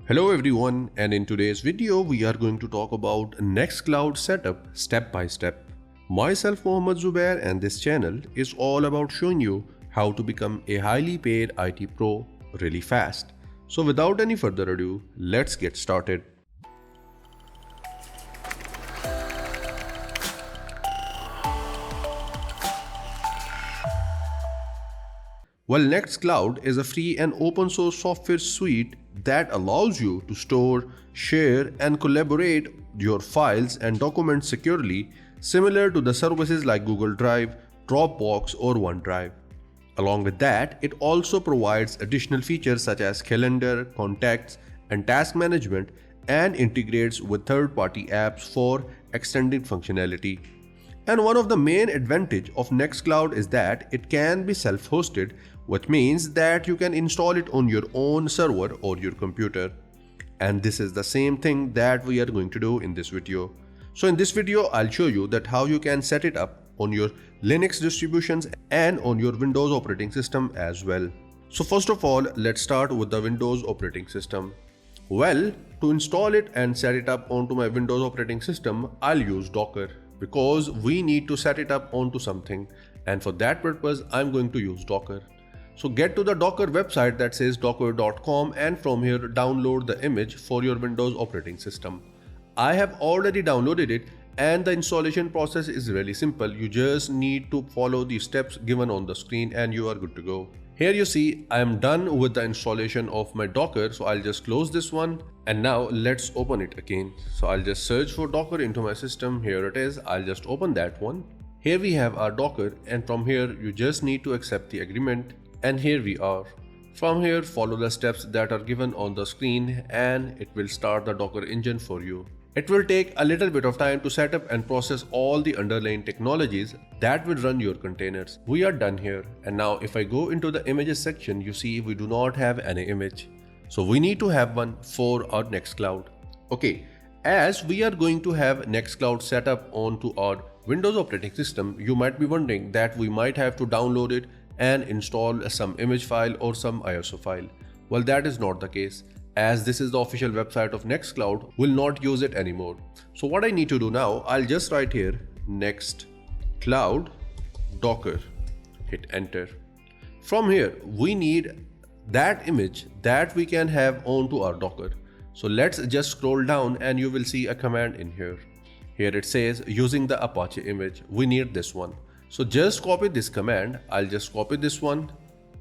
Hello everyone, and in today's video we are going to talk about Nextcloud setup step by step. Myself Mohammad Zubair, and this channel is all about showing you how to become a highly paid IT pro really fast. So without any further ado, let's get started. Well, Nextcloud is a free and open source software suite that allows you to store, share, and collaborate your files and documents securely, similar to the services like Google Drive, Dropbox, or OneDrive. Along with that, it also provides additional features such as calendar, contacts, and task management, and integrates with third-party apps for extended functionality. And one of the main advantages of Nextcloud is that it can be self-hosted, which means that you can install it on your own server or your computer. And this is the same thing that we are going to do in this video. So in this video, I'll show you that how you can set it up on your Linux distributions and on your Windows operating system as well. So first of all, let's start with the Windows operating system. Well, to install it and set it up onto my Windows operating system, I'll use Docker, because we need to set it up onto something, and for that purpose I'm going to use Docker. So get to the Docker website that says docker.com, and from here download the image for your Windows operating system. I have already downloaded it, and the installation process is really simple. You just need to follow the steps given on the screen and you are good to go. Here you see I am done with the installation of my Docker, so I'll just close this one, and now let's open it again. So I'll just search for Docker into my system. Here it is. I'll just open that one. Here we have our Docker, and from here you just need to accept the agreement, and here we are. From here, follow the steps that are given on the screen and it will start the Docker engine for you. It will take a little bit of time to set up and process all the underlying technologies that will run your containers. We are done here, and now if I go into the images section, you see we do not have any image. So we need to have one for our Nextcloud. Okay, as we are going to have Nextcloud set up onto our Windows operating system, you might be wondering that we might have to download it and install some image file or some ISO file. Well, that is not the case, as this is the official website of Nextcloud. Will not use it anymore. So what I need to do now, I'll just write here Nextcloud Docker, hit enter. From here we need that image that we can have onto our Docker. So let's just scroll down and you will see a command in here. Here it says using the Apache image. We need this one. So just copy this command. I'll just copy this one,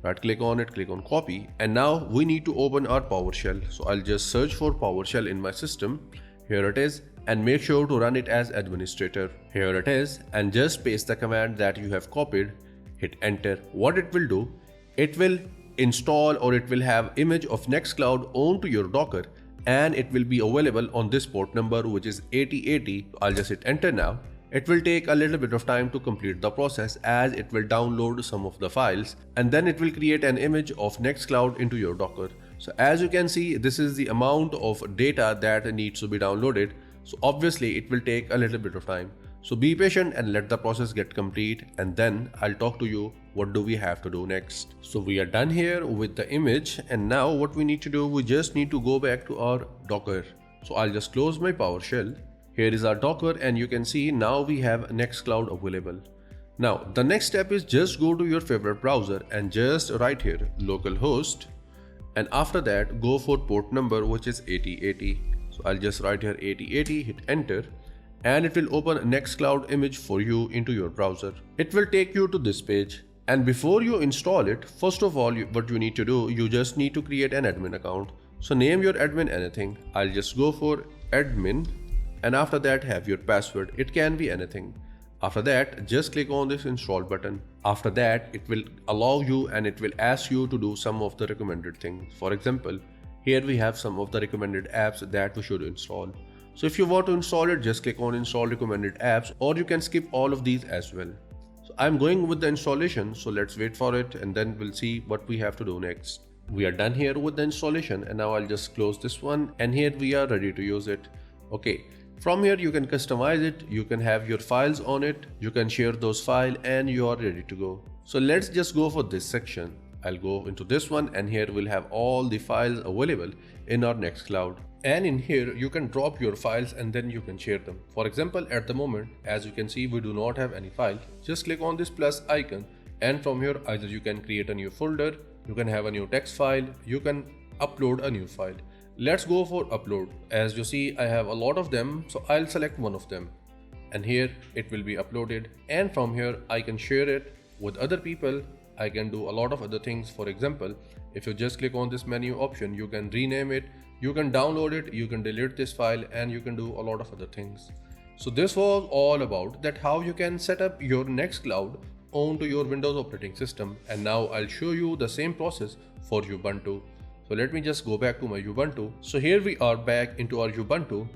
right click on it, click on copy, and now we need to open our PowerShell. So I'll just search for PowerShell in my system. Here it is, and make sure to run it as administrator. Here it is, and just paste the command that you have copied, hit enter. What it will do, it will install, or it will have image of Nextcloud onto your Docker, and it will be available on this port number, which is 8080. I'll just hit enter now. It will take a little bit of time to complete the process, as it will download some of the files and then it will create an image of Nextcloud into your Docker. So as you can see, this is the amount of data that needs to be downloaded. So obviously it will take a little bit of time. So be patient and let the process get complete, and then I'll talk to you what do we have to do next. So we are done here with the image, and now what we need to do, we just need to go back to our Docker. So I'll just close my PowerShell. Here is our Docker, and you can see now we have Nextcloud available. Now the next step is just go to your favorite browser and just write here localhost, and after that go for port number, which is 8080. So I'll just write here 8080, hit enter, and it will open a Nextcloud image for you into your browser. It will take you to this page, and before you install it, first of all what you need to do, you just need to create an admin account. So name your admin anything. I'll just go for admin, and after that have your password. It can be anything. After that, just click on this install button. After that, it will allow you and it will ask you to do some of the recommended things. For example, here we have some of the recommended apps that we should install. So if you want to install it, just click on install recommended apps, or you can skip all of these as well. So I'm going with the installation, so let's wait for it and then we'll see what we have to do next. We are done here with the installation, and now I'll just close this one, and here we are ready to use it. Okay. From here you can customize it, you can have your files on it, you can share those files, and you are ready to go. So let's just go for this section. I'll go into this one, and here we'll have all the files available in our Nextcloud. And in here, you can drop your files and then you can share them. For example, at the moment, as you can see, we do not have any file. Just click on this plus icon, and from here, either you can create a new folder, you can have a new text file, you can upload a new file. Let's go for upload. As you see, I have a lot of them, so I'll select one of them. And here it will be uploaded, and from here I can share it with other people. I can do a lot of other things. For example, if you just click on this menu option, you can rename it, you can download it, you can delete this file, and you can do a lot of other things. So this was all about that how you can set up your Nextcloud onto your Windows operating system. And now I'll show you the same process for Ubuntu. So let me just go back to my Ubuntu. So here we are back into our Ubuntu,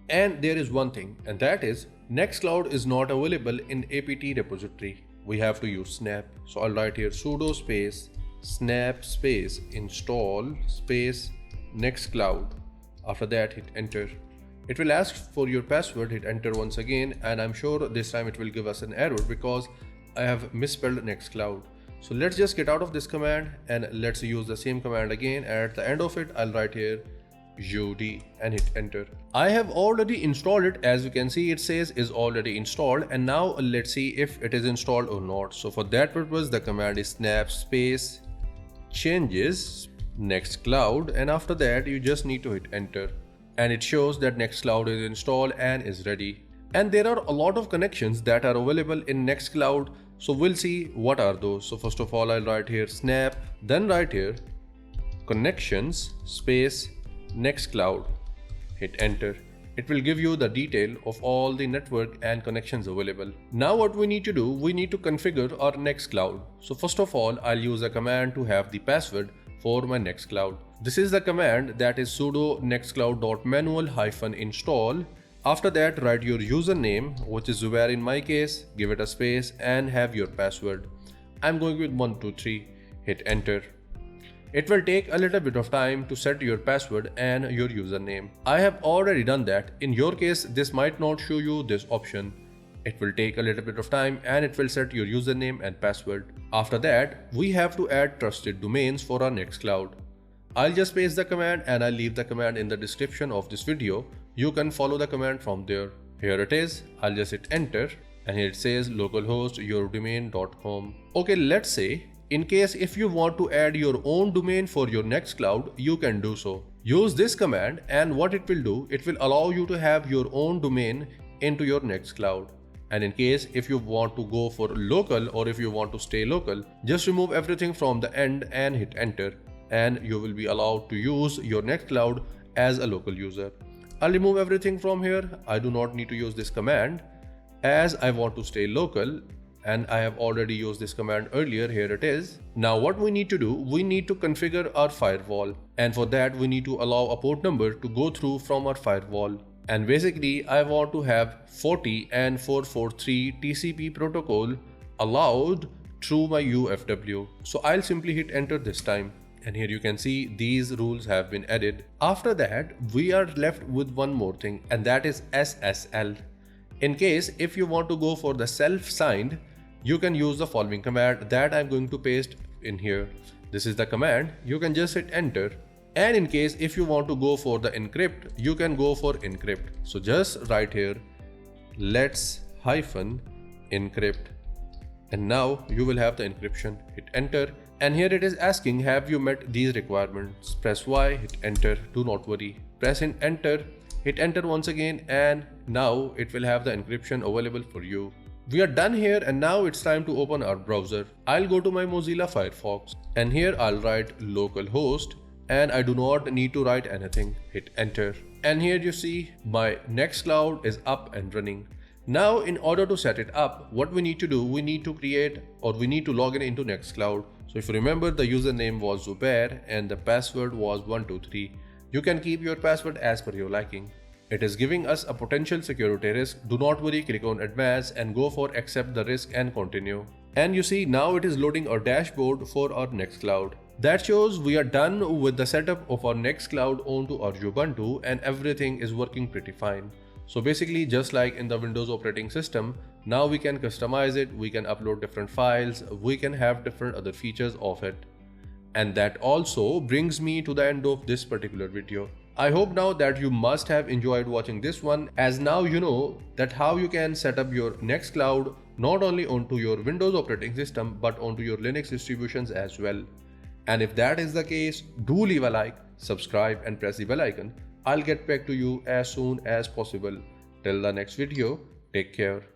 and there is one thing, and that is Nextcloud is not available in apt repository. We have to use snap. So I'll write here sudo space snap space install space Nextcloud. After that, hit enter. It will ask for your password, hit enter once again, and I'm sure this time it will give us an error because I have misspelled Nextcloud. So let's just get out of this command and let's use the same command again. At the end of it, I'll write here ud and hit enter. I have already installed it. As you can see, it says is already installed, and now let's see if it is installed or not. So for that purpose, the command is snap space changes Nextcloud, and after that you just need to hit enter, and it shows that Nextcloud is installed and is ready. And there are a lot of connections that are available in Nextcloud, so we'll see what are those. So first of all, I'll write here snap, then write here connections space Nextcloud, hit enter. It will give you the detail of all the network and connections available. Now what we need to do, we need to configure our Nextcloud. So first of all, I'll use a command to have the password for my Nextcloud. This is the command, that is sudo nextcloud.manual-install. After that, write your username, which is Zubair in my case, give it a space and have your password. I'm going with 123, hit enter. It will take a little bit of time to set your password and your username. I have already done that. In your case, this might not show you this option. It will take a little bit of time and it will set your username and password. After that, we have to add trusted domains for our Nextcloud. I'll just paste the command and I'll leave the command in the description of this video. You can follow the command from there. Here it is. I'll just hit enter, and here it says localhost yourdomain.com. Okay, let's say in case if you want to add your own domain for your Nextcloud, you can do so. Use this command, and what it will do, it will allow you to have your own domain into your Nextcloud. And in case if you want to go for local, or if you want to stay local, just remove everything from the end and hit enter, and you will be allowed to use your Nextcloud as a local user. I'll remove everything from here. I do not need to use this command as I want to stay local, and I have already used this command earlier. Here it is. Now what we need to do, we need to configure our firewall, and for that we need to allow a port number to go through from our firewall. And basically I want to have 40 and 443 TCP protocol allowed through my UFW. So I'll simply hit enter this time, and here you can see these rules have been added. After that, we are left with one more thing, and that is SSL. In case if you want to go for the self-signed, you can use the following command that I'm going to paste in here. This is the command. You can just hit enter. And in case if you want to go for the encrypt, you can go for encrypt. So just write here let's -encrypt, and now you will have the encryption. Hit enter, and here it is asking, have you met these requirements? Press Y, hit enter. Do not worry, press in enter, hit enter once again, and now it will have the encryption available for you. We are done here, and now it's time to open our browser. I'll go to my Mozilla Firefox, and here I'll write localhost, and I do not need to write anything. Hit enter, and here you see my Nextcloud is up and running. Now in order to set it up, what we need to do, we need to create, or we need to log in into Nextcloud. So if you remember, the username was Zubair and the password was 123. You can keep your password as per your liking. It is giving us a potential security risk. Do not worry, click on advanced and go for accept the risk and continue. And you see now it is loading our dashboard for our Nextcloud. That shows we are done with the setup of our Nextcloud onto our Ubuntu, and everything is working pretty fine. So basically, just like in the Windows operating system, now we can customize it, we can upload different files, we can have different other features of it. And that also brings me to the end of this particular video. I hope now that you must have enjoyed watching this one, as now you know that how you can set up your Nextcloud not only onto your Windows operating system but onto your Linux distributions as well. And if that is the case, do leave a like, subscribe and press the bell icon. I'll get back to you as soon as possible. Till the next video, take care.